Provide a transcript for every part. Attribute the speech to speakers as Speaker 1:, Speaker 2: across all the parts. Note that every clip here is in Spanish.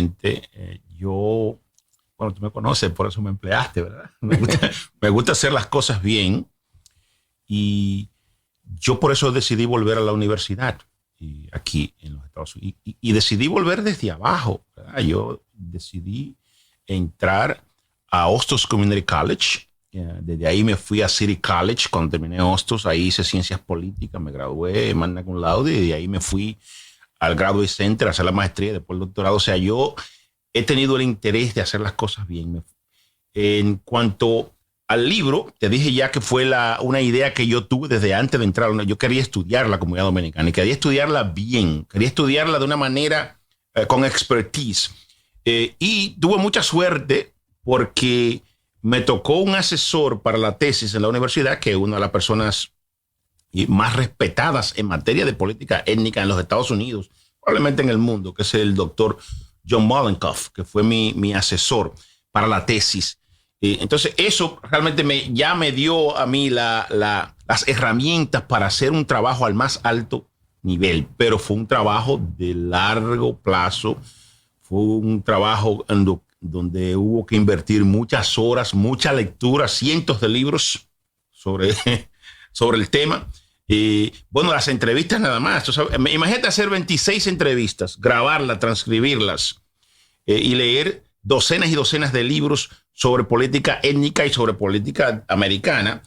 Speaker 1: realmente bueno, tú me conoces, por eso me empleaste, ¿verdad? Me gusta hacer las cosas bien y yo por eso decidí volver a la universidad aquí en los Estados Unidos y decidí volver desde abajo, ¿verdad? Yo decidí entrar a Hostos Community College. Desde ahí me fui a City College. Cuando terminé Hostos, ahí hice ciencias políticas, me gradué magna cum laude y de ahí me fui al Graduate Center a hacer la maestría y después el doctorado. O sea, yo he tenido el interés de hacer las cosas bien. En cuanto al libro, te dije ya que fue una idea que yo tuve desde antes de entrar. Yo quería estudiar la comunidad dominicana y quería estudiarla bien, quería estudiarla de una manera con expertise. Y tuve mucha suerte porque me tocó un asesor para la tesis en la universidad, que es una de las personas más respetadas en materia de política étnica en los Estados Unidos, probablemente en el mundo, que es el doctor John Mollenkopf, que fue mi asesor para la tesis. Entonces eso realmente ya me dio a mí las herramientas para hacer un trabajo al más alto nivel, pero fue un trabajo de largo plazo, fue un trabajo donde hubo que invertir muchas horas, mucha lectura, cientos de libros sobre el tema. Bueno, las entrevistas nada más. O sea, imagínate hacer 26 entrevistas, grabarlas, transcribirlas y leer docenas y docenas de libros sobre política étnica y sobre política americana.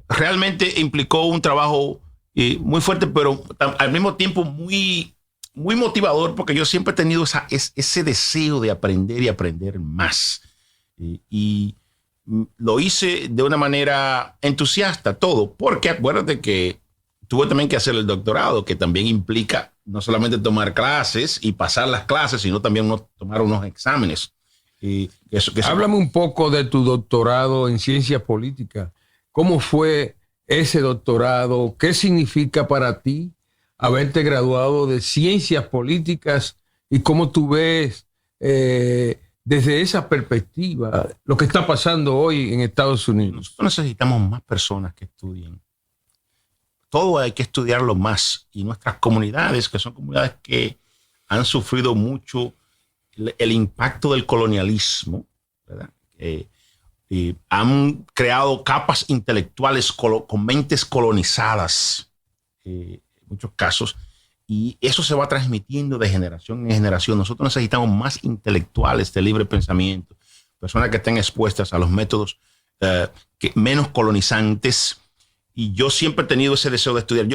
Speaker 1: Realmente implicó un trabajo muy fuerte, pero al mismo tiempo muy, muy motivador, porque yo siempre he tenido ese deseo de aprender y aprender más. Y lo hice de una manera entusiasta, todo, porque acuérdate que tuve también que hacer el doctorado, que también implica no solamente tomar clases y pasar las clases, sino también tomar unos exámenes.
Speaker 2: Háblame un poco de tu doctorado en ciencias políticas. ¿Cómo fue ese doctorado? ¿Qué significa para ti haberte graduado de ciencias políticas? ¿Y cómo tú ves desde esa perspectiva lo que está pasando hoy en Estados Unidos?
Speaker 1: Nosotros necesitamos más personas que estudien. Todo hay que estudiarlo más. Y nuestras comunidades, que son comunidades que han sufrido mucho el impacto del colonialismo, ¿verdad? Han creado capas intelectuales con mentes colonizadas, en muchos casos, y eso se va transmitiendo de generación en generación. Nosotros necesitamos más intelectuales de libre pensamiento, personas que estén expuestas a los métodos menos colonizantes. Y yo siempre he tenido ese deseo de estudiar.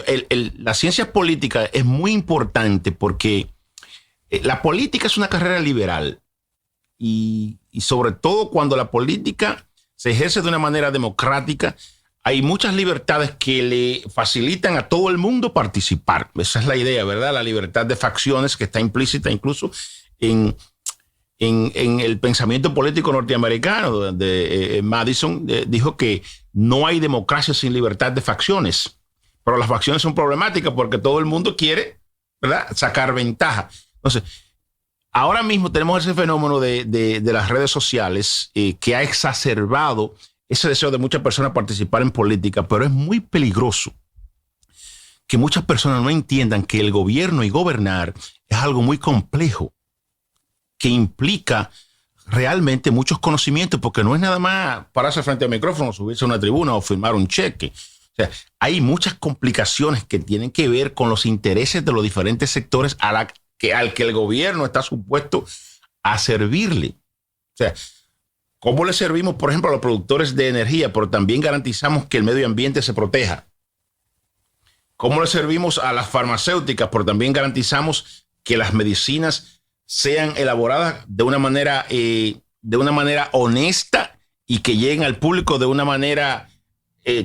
Speaker 1: La ciencia política es muy importante porque la política es una carrera liberal y sobre todo cuando la política se ejerce de una manera democrática, hay muchas libertades que le facilitan a todo el mundo participar. Esa es la idea, ¿verdad? La libertad de facciones que está implícita incluso en el pensamiento político norteamericano, donde Madison dijo que no hay democracia sin libertad de facciones. Pero las facciones son problemáticas porque todo el mundo quiere, ¿verdad?, sacar ventaja. Entonces, ahora mismo tenemos ese fenómeno de las redes sociales que ha exacerbado ese deseo de muchas personas participar en política, pero es muy peligroso que muchas personas no entiendan que el gobierno y gobernar es algo muy complejo, que implica realmente muchos conocimientos, porque no es nada más pararse frente al micrófono, subirse a una tribuna o firmar un cheque. O sea, hay muchas complicaciones que tienen que ver con los intereses de los diferentes sectores al que el gobierno está supuesto a servirle. O sea, ¿cómo le servimos, por ejemplo, a los productores de energía, pero también garantizamos que el medio ambiente se proteja? ¿Cómo le servimos a las farmacéuticas, pero también garantizamos que las medicinas sean elaboradas de una manera honesta y que lleguen al público de una manera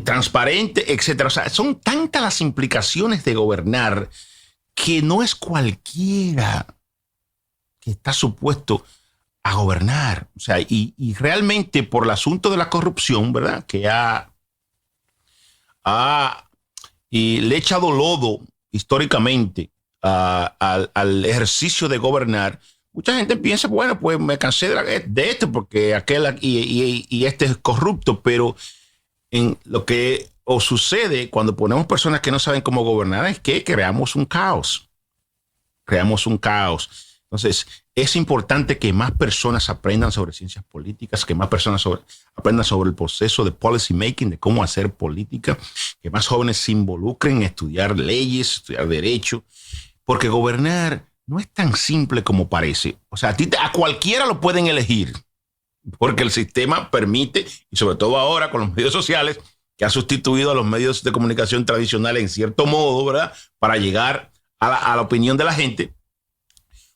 Speaker 1: transparente, etcétera? O sea, son tantas las implicaciones de gobernar que no es cualquiera que está supuesto a gobernar. O sea, y realmente por el asunto de la corrupción, ¿verdad?, que le ha echado lodo históricamente al ejercicio de gobernar, mucha gente piensa, bueno, pues me cansé de esto porque aquel y este es corrupto, pero en lo que os sucede cuando ponemos personas que no saben cómo gobernar es que creamos un caos. Entonces, es importante que más personas aprendan sobre ciencias políticas, que más personas aprendan sobre el proceso de policy making, de cómo hacer política, que más jóvenes se involucren en estudiar leyes, estudiar derecho, porque gobernar no es tan simple como parece. O sea, a cualquiera lo pueden elegir, porque el sistema permite, y sobre todo ahora con los medios sociales, que ha sustituido a los medios de comunicación tradicionales en cierto modo, ¿verdad?, para llegar a la opinión de la gente.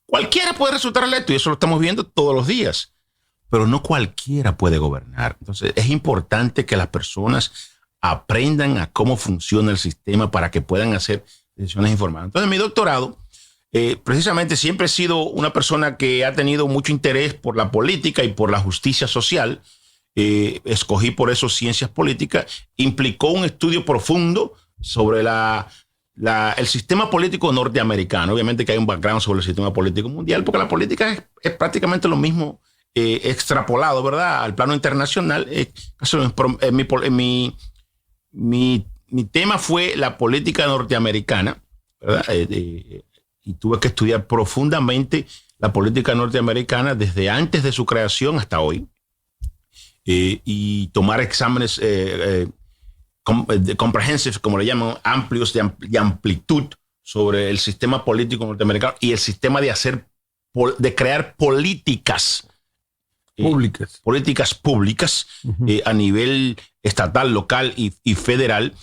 Speaker 1: Cualquiera puede resultar electo y eso lo estamos viendo todos los días, pero no cualquiera puede gobernar. Entonces es importante que las personas aprendan a cómo funciona el sistema para que puedan hacer decisiones informadas. Entonces mi doctorado, precisamente siempre he sido una persona que ha tenido mucho interés por la política y por la justicia social. Escogí por eso ciencias políticas. Implicó un estudio profundo sobre el sistema político norteamericano. Obviamente que hay un background sobre el sistema político mundial, porque la política es prácticamente lo mismo extrapolado, ¿verdad?, al plano internacional. Mi tema fue la política norteamericana, ¿verdad? Y tuve que estudiar profundamente la política norteamericana desde antes de su creación hasta hoy, y tomar exámenes comprehensive, como le llaman, amplios de amplitud sobre el sistema político norteamericano y el sistema de crear políticas públicas a nivel estatal, local y federal.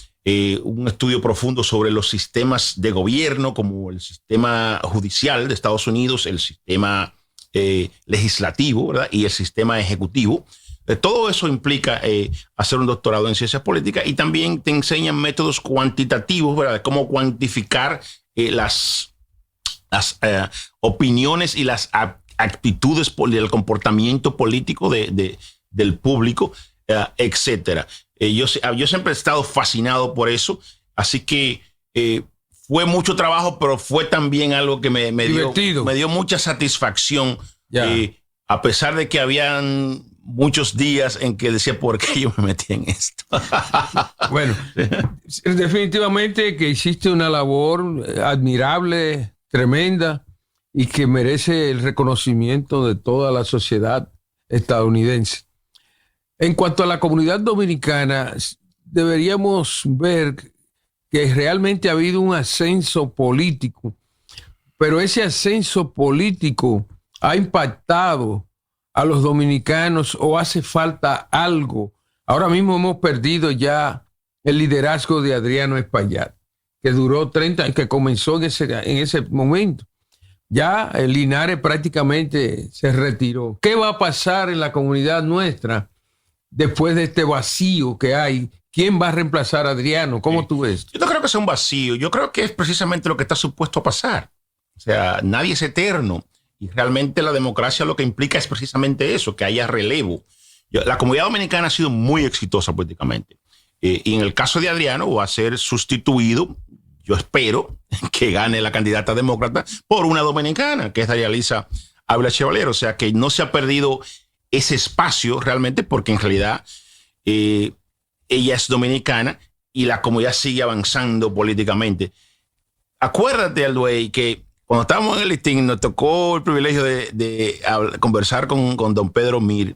Speaker 1: Un estudio profundo sobre los sistemas de gobierno, como el sistema judicial de Estados Unidos, el sistema legislativo, ¿verdad?, y el sistema ejecutivo. Todo eso implica hacer un doctorado en ciencias políticas, y también te enseñan métodos cuantitativos, ¿verdad?, de cómo cuantificar las opiniones y las actitudes del comportamiento político del público, etcétera. Yo siempre he estado fascinado por eso, así que fue mucho trabajo, pero fue también algo que me dio mucha satisfacción, a pesar de que habían muchos días en que decía, ¿por qué yo me metí en esto?
Speaker 2: Bueno, definitivamente que hiciste una labor admirable, tremenda, y que merece el reconocimiento de toda la sociedad estadounidense. En cuanto a la comunidad dominicana, deberíamos ver que realmente ha habido un ascenso político, pero ese ascenso político ha impactado a los dominicanos, o hace falta algo. Ahora mismo hemos perdido ya el liderazgo de Adriano Espaillat, que duró 30 años, que comenzó en ese momento. Ya el Linares prácticamente se retiró. ¿Qué va a pasar en la comunidad nuestra después de este vacío que hay? ¿Quién va a reemplazar a Adriano? ¿Cómo tú ves?
Speaker 1: Yo no creo que sea un vacío. Yo creo que es precisamente lo que está supuesto a pasar. O sea, nadie es eterno. Y realmente la democracia lo que implica es precisamente eso, que haya relevo. La comunidad dominicana ha sido muy exitosa políticamente. Y en el caso de Adriano va a ser sustituido, yo espero, que gane la candidata demócrata por una dominicana, que es Dayalisa Ávila Chevalier. O sea que no se ha perdido ese espacio realmente, porque en realidad ella es dominicana y la comunidad sigue avanzando políticamente. Acuérdate, Alduey, que cuando estábamos en el listín, nos tocó el privilegio de conversar con don Pedro Mir,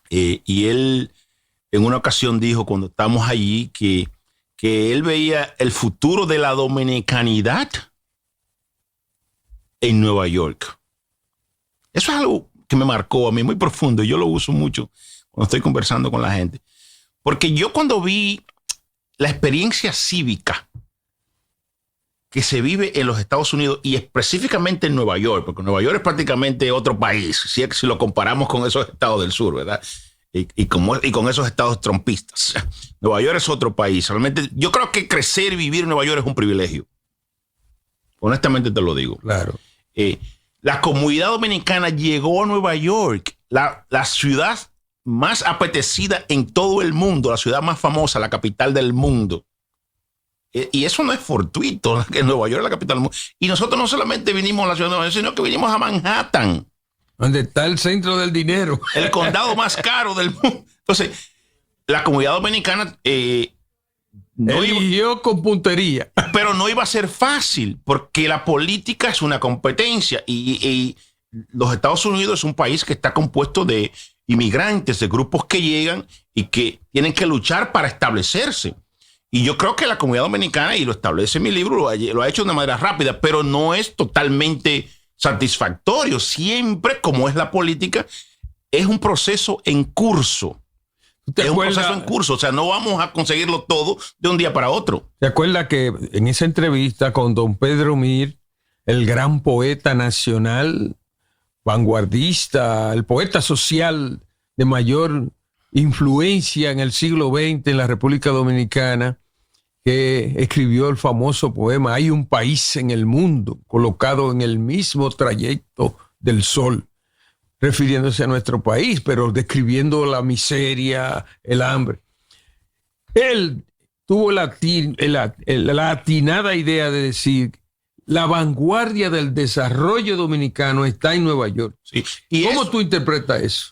Speaker 1: y él en una ocasión dijo, cuando estábamos allí, que él veía el futuro de la dominicanidad en Nueva York. Eso es algo que me marcó a mí muy profundo. Yo lo uso mucho cuando estoy conversando con la gente. Porque yo, cuando vi la experiencia cívica que se vive en los Estados Unidos, y específicamente en Nueva York, porque Nueva York es prácticamente otro país, si lo comparamos con esos estados del sur, ¿verdad? Y con esos estados trumpistas. Nueva York es otro país. Realmente, yo creo que crecer y vivir en Nueva York es un privilegio. Honestamente te lo digo.
Speaker 2: Claro.
Speaker 1: La comunidad dominicana llegó a Nueva York, la ciudad más apetecida en todo el mundo, la ciudad más famosa, la capital del mundo. Y eso no es fortuito, que Nueva York es la capital del mundo. Y nosotros no solamente vinimos a la ciudad de Nueva York, sino que vinimos a Manhattan,
Speaker 2: donde está el centro del dinero.
Speaker 1: El condado más caro del mundo. Entonces, la comunidad dominicana
Speaker 2: eligió con puntería.
Speaker 1: Pero no iba a ser fácil, porque la política es una competencia. Y los Estados Unidos es un país que está compuesto de inmigrantes, de grupos que llegan y que tienen que luchar para establecerse. Y yo creo que la comunidad dominicana, y lo establece en mi libro, lo ha hecho de una manera rápida, pero no es totalmente satisfactorio. Siempre, como es la política, es un proceso en curso. Es un proceso en curso, o sea, no vamos a conseguirlo todo de un día para otro.
Speaker 2: ¿Te acuerdas que en esa entrevista con don Pedro Mir, el gran poeta nacional, vanguardista, el poeta social de mayor influencia en el siglo XX en la República Dominicana, que escribió el famoso poema Hay un país en el mundo colocado en el mismo trayecto del sol, refiriéndose a nuestro país, pero describiendo la miseria, el hambre? Él tuvo la atinada idea de decir: la vanguardia del desarrollo dominicano está en Nueva York.
Speaker 1: Sí.
Speaker 2: ¿Cómo tú interpretas eso?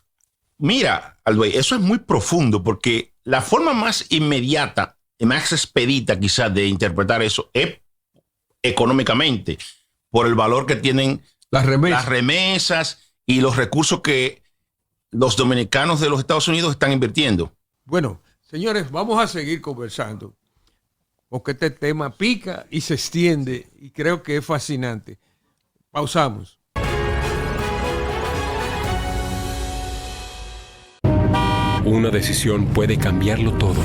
Speaker 1: Mira, Alduey, eso es muy profundo, porque la forma más inmediata y más expedita quizás de interpretar eso es económicamente, por el valor que tienen las remesas y los recursos que los dominicanos de los Estados Unidos están invirtiendo.
Speaker 2: Bueno, señores, vamos a seguir conversando, porque este tema pica y se extiende y creo que es fascinante. Pausamos.
Speaker 3: Una decisión puede cambiarlo todo.